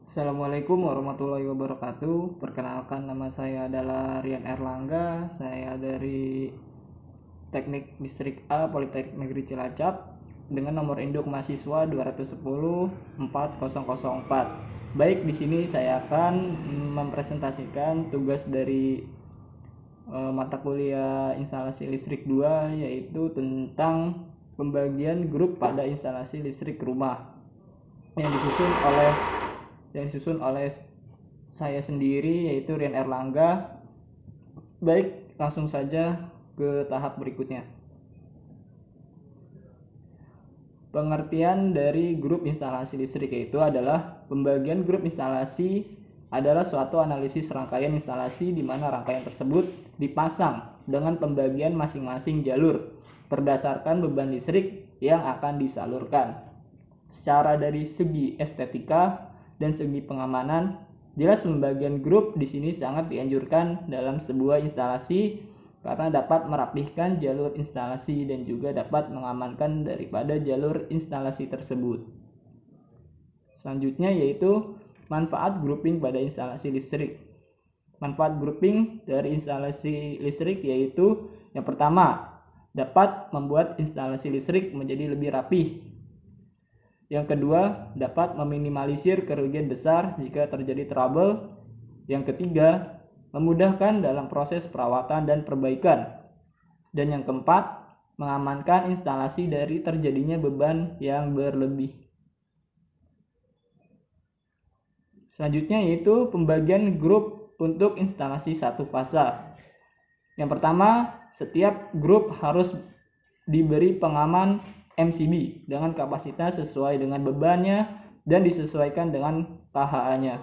Assalamualaikum warahmatullahi wabarakatuh. Perkenalkan, nama saya adalah Rian Erlangga. Saya dari Teknik Distrik A Politeknik Negeri Cilacap dengan nomor induk mahasiswa 210 4004. Baik, di sini saya akan mempresentasikan tugas dari mata kuliah instalasi listrik 2, yaitu tentang pembagian grup pada instalasi listrik rumah yang disusun oleh saya sendiri, yaitu Rian Erlangga. Baik, langsung saja ke tahap berikutnya. Pengertian dari grup instalasi listrik yaitu adalah pembagian grup instalasi adalah suatu analisis rangkaian instalasi di mana rangkaian tersebut dipasang dengan pembagian masing-masing jalur berdasarkan beban listrik yang akan disalurkan. Secara dari segi estetika dan segi pengamanan, jelas pembagian grup di sini sangat dianjurkan dalam sebuah instalasi karena dapat merapihkan jalur instalasi dan juga dapat mengamankan daripada jalur instalasi tersebut. Selanjutnya yaitu manfaat grouping pada instalasi listrik. Manfaat grouping dari instalasi listrik yaitu yang pertama, dapat membuat instalasi listrik menjadi lebih rapih. Yang kedua, dapat meminimalisir kerugian besar jika terjadi trouble. Yang ketiga, memudahkan dalam proses perawatan dan perbaikan. Dan yang keempat, mengamankan instalasi dari terjadinya beban yang berlebih. Selanjutnya yaitu pembagian grup untuk instalasi satu fasa. Yang pertama, setiap grup harus diberi pengaman MCB dengan kapasitas sesuai dengan bebannya dan disesuaikan dengan KHA-nya.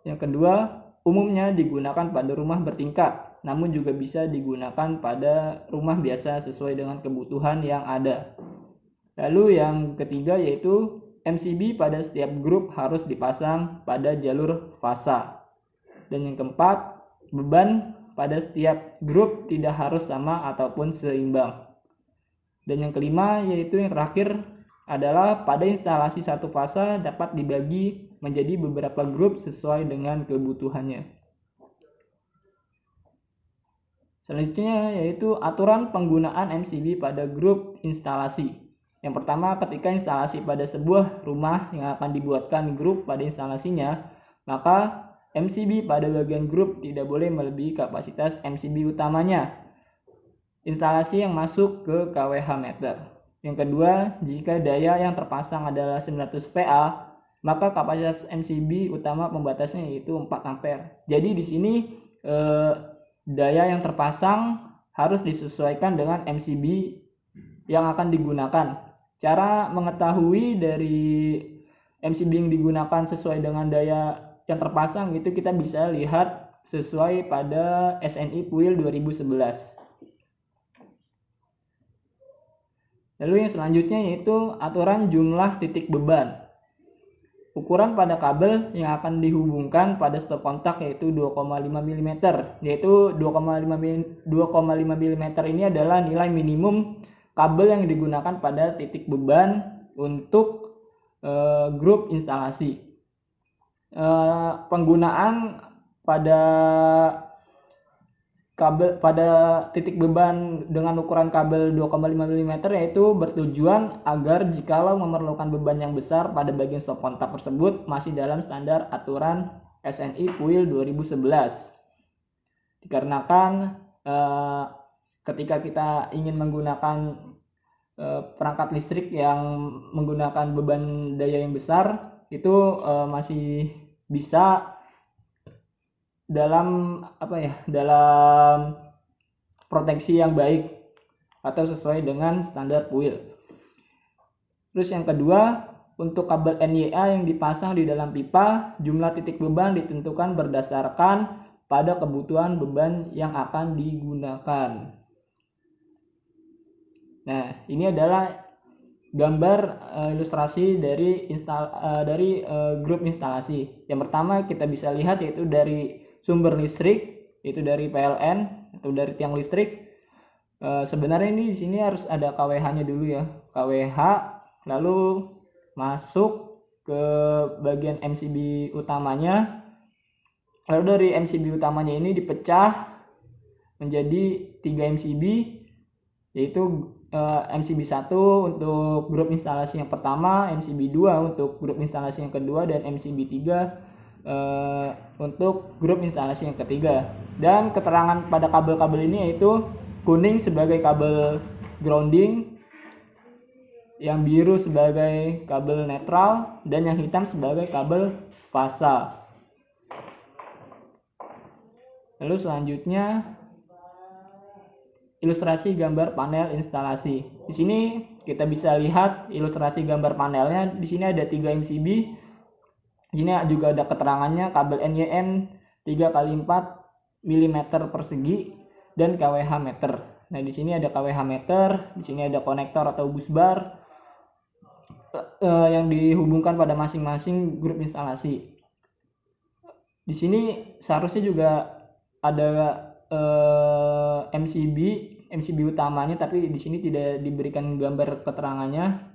Yang kedua, umumnya digunakan pada rumah bertingkat, namun juga bisa digunakan pada rumah biasa sesuai dengan kebutuhan yang ada. Lalu yang ketiga yaitu MCB pada setiap grup harus dipasang pada jalur fasa. Dan yang keempat, beban pada setiap grup tidak harus sama ataupun seimbang. Dan yang kelima yaitu yang terakhir adalah pada instalasi satu fasa dapat dibagi menjadi beberapa grup sesuai dengan kebutuhannya. Selanjutnya yaitu aturan penggunaan MCB pada grup instalasi. Yang pertama, ketika instalasi pada sebuah rumah yang akan dibuatkan grup pada instalasinya, maka MCB pada bagian grup tidak boleh melebihi kapasitas MCB utamanya instalasi yang masuk ke kWh meter. Yang kedua, jika daya yang terpasang adalah 900 VA, maka kapasitas MCB utama pembatasnya yaitu 4 ampere. Jadi di sini daya yang terpasang harus disesuaikan dengan MCB yang akan digunakan. Cara mengetahui dari MCB yang digunakan sesuai dengan daya yang terpasang itu kita bisa lihat sesuai pada SNI PUIL 2011. Lalu yang selanjutnya yaitu aturan jumlah titik beban. Ukuran pada kabel yang akan dihubungkan pada stop kontak yaitu 2,5 mm. Yaitu 2,5 mm ini adalah nilai minimum kabel yang digunakan pada titik beban untuk grup instalasi. Penggunaan pada titik beban dengan ukuran kabel 2,5 mm yaitu bertujuan agar jikalau memerlukan beban yang besar pada bagian stop kontak tersebut masih dalam standar aturan SNI PUIL 2011. Dikarenakan ketika kita ingin menggunakan perangkat listrik yang menggunakan beban daya yang besar itu masih bisa dalam proteksi yang baik atau sesuai dengan standar PUIL. Terus yang kedua, untuk kabel NYA yang dipasang di dalam pipa, jumlah titik beban ditentukan berdasarkan pada kebutuhan beban yang akan digunakan. Nah, ini adalah gambar ilustrasi dari grup instalasi. Yang pertama kita bisa lihat yaitu dari sumber listrik, yaitu dari PLN atau dari tiang listrik. Sebenarnya ini di sini harus ada KWH-nya dulu ya, KWH, lalu masuk ke bagian MCB utamanya. Lalu dari MCB utamanya ini dipecah menjadi 3 MCB, yaitu MCB 1 untuk grup instalasi yang pertama, MCB 2 untuk grup instalasi yang kedua, dan MCB 3 untuk grup instalasi yang ketiga. Dan keterangan pada kabel-kabel ini yaitu kuning sebagai kabel grounding, yang biru sebagai kabel netral, dan yang hitam sebagai kabel fasa. Lalu selanjutnya ilustrasi gambar panel instalasi. Di sini kita bisa lihat ilustrasi gambar panelnya. Di sini ada 3 MCB. Di sini juga ada keterangannya kabel NYN 3x4 mm persegi dan kWh meter. Nah, di sini ada kWh meter, di sini ada konektor atau busbar yang dihubungkan pada masing-masing grup instalasi. Di sini seharusnya juga ada MCB utamanya, tapi di sini tidak diberikan gambar keterangannya.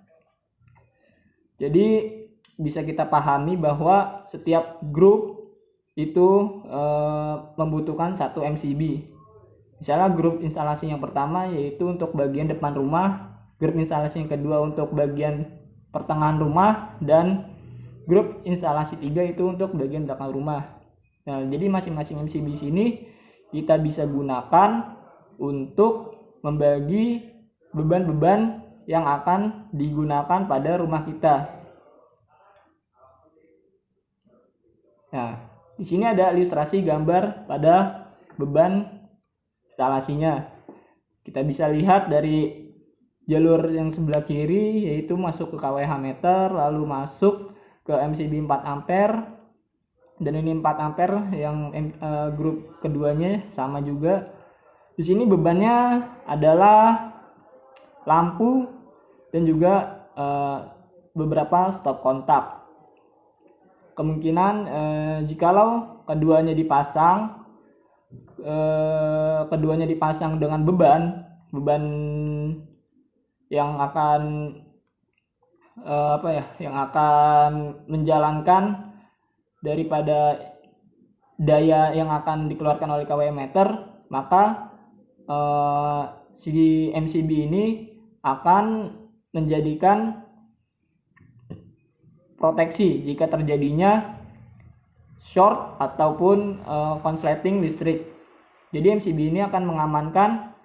Jadi bisa kita pahami bahwa setiap grup itu membutuhkan 1 MCB. Misalnya grup instalasi yang pertama yaitu untuk bagian depan rumah, grup instalasi yang kedua untuk bagian pertengahan rumah, dan grup instalasi 3 itu untuk bagian belakang rumah. Nah, jadi masing-masing MCB sini kita bisa gunakan untuk membagi beban-beban yang akan digunakan pada rumah kita. Nah, di sini ada ilustrasi gambar pada beban instalasinya. Kita bisa lihat dari jalur yang sebelah kiri yaitu masuk ke kWh meter, lalu masuk ke MCB 4 ampere, dan ini 4 ampere yang grup keduanya sama juga. Di sini bebannya adalah lampu dan juga beberapa stop kontak. Kemungkinan jikalau keduanya dipasang dengan beban yang akan yang akan menjalankan daripada daya yang akan dikeluarkan oleh kWh meter, maka si MCB ini akan menjadikan proteksi jika terjadinya short ataupun konsleting listrik. Jadi MCB ini akan mengamankan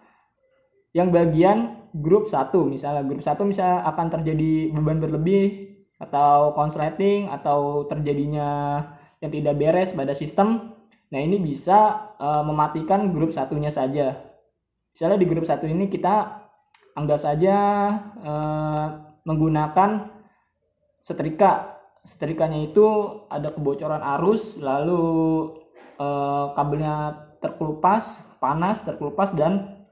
yang bagian grup 1. Misalnya grup 1 akan terjadi beban berlebih atau konsleting atau terjadinya yang tidak beres pada sistem. Nah, ini bisa mematikan grup satunya saja. Misalnya di grup 1 ini kita anggap saja menggunakan setrika. Setrikanya itu ada kebocoran arus, lalu kabelnya terkelupas, panas, terkelupas, dan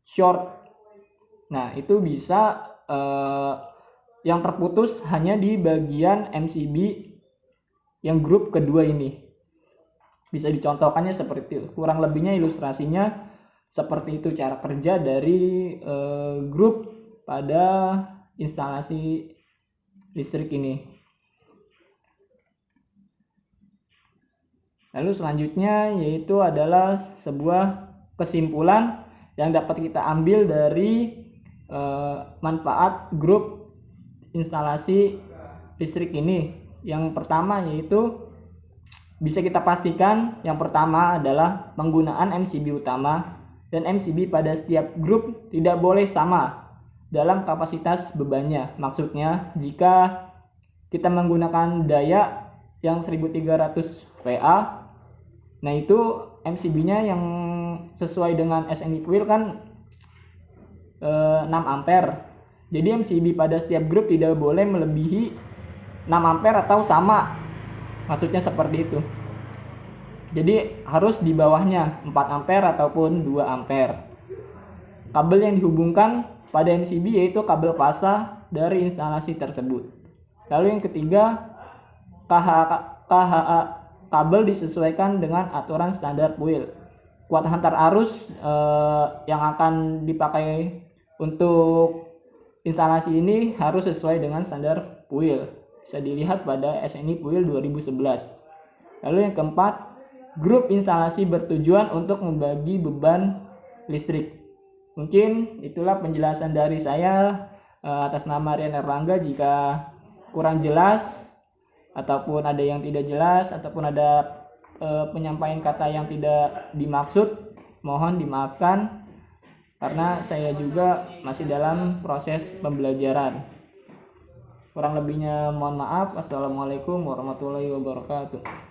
short. Nah, itu bisa yang terputus hanya di bagian MCB yang grup kedua ini. Bisa dicontohkannya seperti itu. Kurang lebihnya ilustrasinya seperti itu cara kerja dari grup pada instalasi listrik ini. Lalu selanjutnya yaitu adalah sebuah kesimpulan yang dapat kita ambil dari manfaat grup instalasi listrik ini. Yang pertama yaitu bisa kita pastikan, yang pertama adalah penggunaan MCB utama dan MCB pada setiap grup tidak boleh sama dalam kapasitas bebannya. Maksudnya jika kita menggunakan daya yang 1300 VA, nah itu MCB-nya yang sesuai dengan SNI fuel kan 6 ampere. Jadi MCB pada setiap grup tidak boleh melebihi 6 ampere atau sama. Maksudnya seperti itu. Jadi harus di bawahnya 4 ampere ataupun 2 ampere. Kabel yang dihubungkan pada MCB yaitu kabel fasa dari instalasi tersebut. Lalu yang ketiga, KHA kabel disesuaikan dengan aturan standar fuel. Kuat hantar arus yang akan dipakai untuk instalasi ini harus sesuai dengan standar fuel. Bisa dilihat pada SNI PUIL 2011. Lalu yang keempat, grup instalasi bertujuan untuk membagi beban listrik. Mungkin itulah penjelasan dari saya atas nama Rian Erlangga. Jika kurang jelas ataupun ada yang tidak jelas ataupun ada penyampaian kata yang tidak dimaksud, mohon dimaafkan karena saya juga masih dalam proses pembelajaran. Kurang lebihnya mohon maaf. Wassalamualaikum warahmatullahi wabarakatuh.